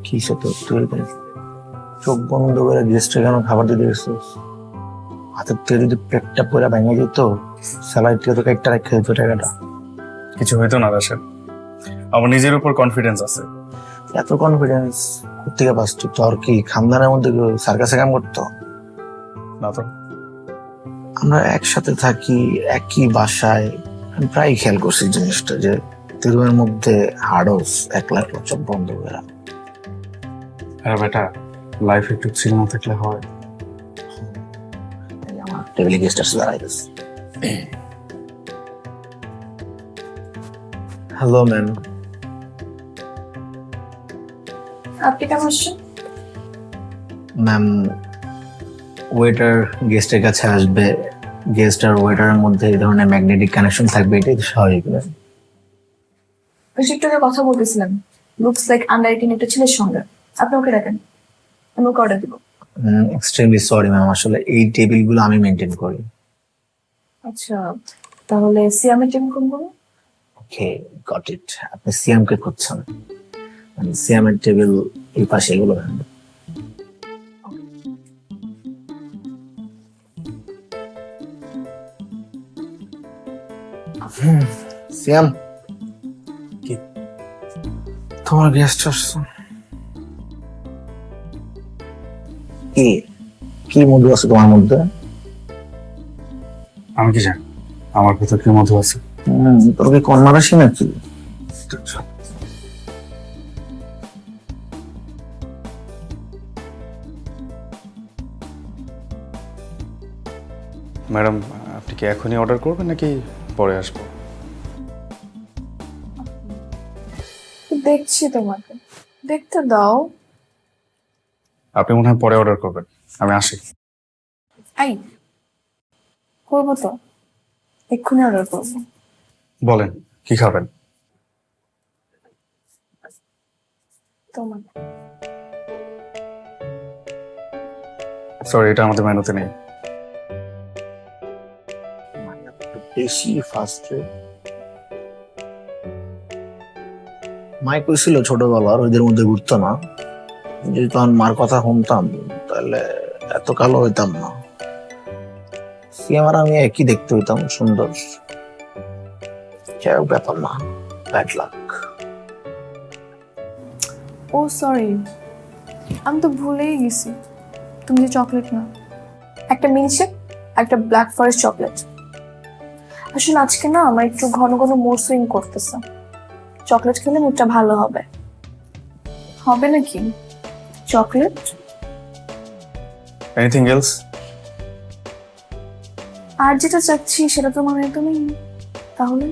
কিসে তো তুই চোখ বন্ধ করে গেস্টে কেন খাবার দিতে গেছিস? হাতের থেকে যদি পেটটা পুরো ভেঙে যেত, স্যালারি থেকে তো একটা রেখে দিত টাকাটা। কিছু হইতো না রাশেদ, আমার নিজের উপর কনফিডেন্স আছে। এত কনফিডেন্স থেকে পাস তুই? তোর কি খানদানের মধ্যে সার্কাসে কাম করতো? না তো। আমরা একসাথে থাকি একই বাসায়, আমি প্রায় খেয়াল করছি জিনিসটা যে তুই রুমের মধ্যে হাড়স একলা একলা চোখ বন্ধ করে। আরে বেটা, লাইফ একটু চিল না থাকলে হয়? আমার টেবিলে গেস্ট আসছে, দাঁড়াইতেছে। Hello ma'am. আপনি কেমন আসছেন? ম্যাম, ওয়েটার গেস্টের কাছে আসবে, গেস্ট আর ওয়েটারের মধ্যে এই ধরনের ম্যাগনেটিক কানেকশন থাকবে, এটাই তো স্বাভাবিক। ওই যে একটু আগে কথা বলতেছিলাম, লুকস লাইক আন্ডার 18 একটা ছেলের সঙ্গে। আপনি ওকে ডাকেন, আমি ওকে অর্ডার দিব। এক্সট্রিমলি সরি ম্যাম, আসলে এই টেবিলগুলো আমি মেনটেন করি। আচ্ছা, তাহলে সিয়ামের টেবিল কোন করবো? ওকে, গট ইট। আপনি সিয়ামকে খুঁজছেন, সিয়ামের টেবিল এই পাশে, এগুলো ম্যাম। সিয়াম, কি? তোমার গেস্ট আসছে। কি কি মধু আছে তোমার মধ্যে? আমি কি জানি আমার ভিতর কি মধু আছে? তোর কি কন্যা রাশি নাকি? ম্যাডাম, আপনি কি এখনই অর্ডার করবেন নাকি পরে আসবো? দেখছি তোমাকে, দেখতে দাও। আপনি মনে হয় পরে অর্ডার করবেন, আমি আসি। আই করবো তো, এক্ষুনি অর্ডার করবো। বলেন কি খাবেন? তোমার সরি, এটা আমাদের মেনুতে নেই। বেশি ফাস্টে মাই কইছিল ছোটবেলার ওদের মধ্যে ঘুরতো না, যদি তখন মার কথা শুনতাম তাহলে এত কালো হইতাম না। সিয়াম আর আমি একই দেখতে হইতাম, সুন্দর। যাই হোক, ব্যাপার না, ব্যাড লাক। ও সরি, আমি তো ভুলেই গেছি, তুমি যে চকলেট না, একটা মিল্কশেক, একটা ব্ল্যাক ফরেস্ট চকলেট। আসলে আজকে না আমার একটু ঘন ঘন মুড সুইং করতেছে, চকলেট খেলে মুডটা ভালো হবে। হবে নাকি চকলেট? Anything else? আর যেটা চাচ্ছি সেটা তো মানে তুমি, তাহলে